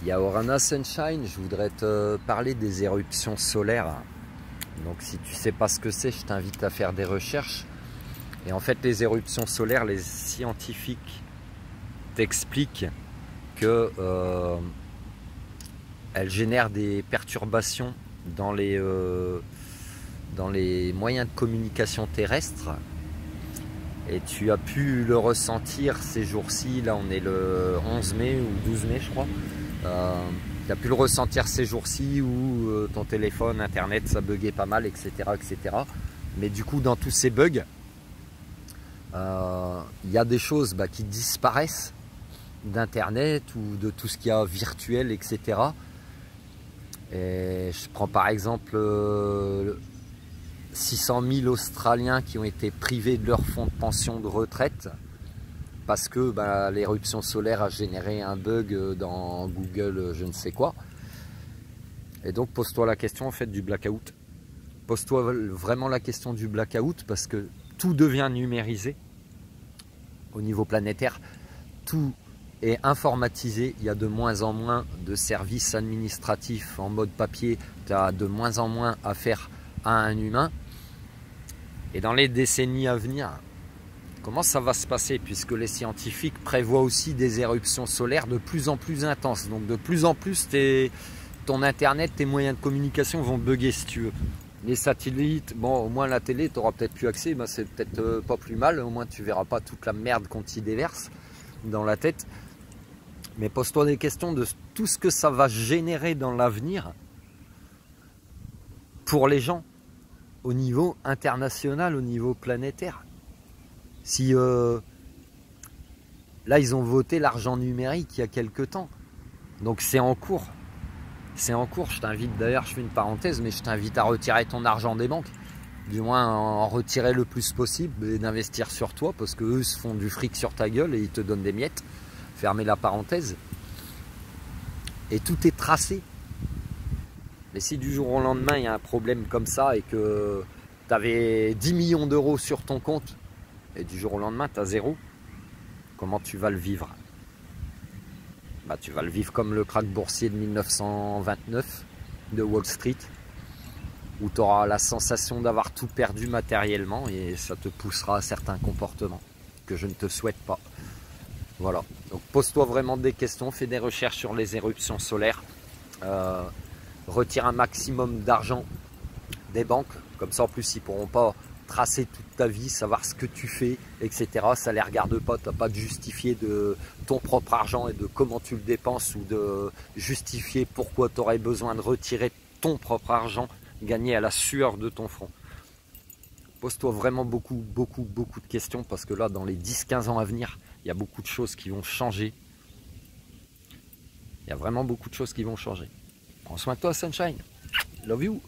Yaorana Sunshine, je voudrais te parler des éruptions solaires. Donc si tu sais pas ce que c'est, je t'invite à faire des recherches. Et en fait, les éruptions solaires, les scientifiques t'expliquent que elles génèrent des perturbations dans les moyens de communication terrestres. Et tu as pu le ressentir ces jours-ci. Là, on est le 11 mai ou 12 mai, je crois. Tu as pu le ressentir ces jours-ci où ton téléphone, internet, ça buguait pas mal, etc., etc. Mais du coup, dans tous ces bugs, il y a des choses qui disparaissent d'internet ou de tout ce qu'il y a virtuel, etc. Et je prends par exemple 600 000 Australiens qui ont été privés de leur fonds de pension de retraite parce que l'éruption solaire a généré un bug dans Google, je ne sais quoi. Et donc pose-toi la question en fait du blackout. Pose-toi vraiment la question du blackout parce que tout devient numérisé au niveau planétaire. Tout est informatisé. Il y a de moins en moins de services administratifs en mode papier. Tu as de moins en moins à faire à un humain. Et dans les décennies à venir, comment ça va se passer? Puisque les scientifiques prévoient aussi des éruptions solaires de plus en plus intenses. Donc de plus en plus, ton internet, tes moyens de communication vont bugger si tu veux. Les satellites, bon au moins la télé, tu auras peut-être plus accès, c'est peut-être pas plus mal. Au moins tu verras pas toute la merde qu'on t'y déverse dans la tête. Mais pose-toi des questions de tout ce que ça va générer dans l'avenir pour les gens au niveau international, au niveau planétaire. Si là ils ont voté l'argent numérique il y a quelque temps, donc c'est en cours. C'est en cours, je t'invite d'ailleurs, je fais une parenthèse, mais je t'invite à retirer ton argent des banques. Du moins en retirer le plus possible et d'investir sur toi parce qu'eux se font du fric sur ta gueule et ils te donnent des miettes. Fermez la parenthèse. Et tout est tracé. Mais si du jour au lendemain il y a un problème comme ça et que tu avais 10 millions d'euros sur ton compte et du jour au lendemain tu as zéro, comment tu vas le vivre? Tu vas le vivre comme le krach boursier de 1929 de Wall Street où tu auras la sensation d'avoir tout perdu matériellement et ça te poussera à certains comportements que je ne te souhaite pas. Voilà, donc pose-toi vraiment des questions, fais des recherches sur les éruptions solaires, retire un maximum d'argent des banques, comme ça en plus ils ne pourront pas tracer toute ta vie, savoir ce que tu fais, etc. Ça ne les regarde pas, tu n'as pas de justifier de ton propre argent et de comment tu le dépenses ou de justifier pourquoi tu aurais besoin de retirer ton propre argent gagné à la sueur de ton front. Pose-toi vraiment beaucoup de questions parce que là, dans les 10-15 ans à venir, il y a beaucoup de choses qui vont changer. Il y a vraiment beaucoup de choses qui vont changer. Prends soin de toi, Sunshine. Love you.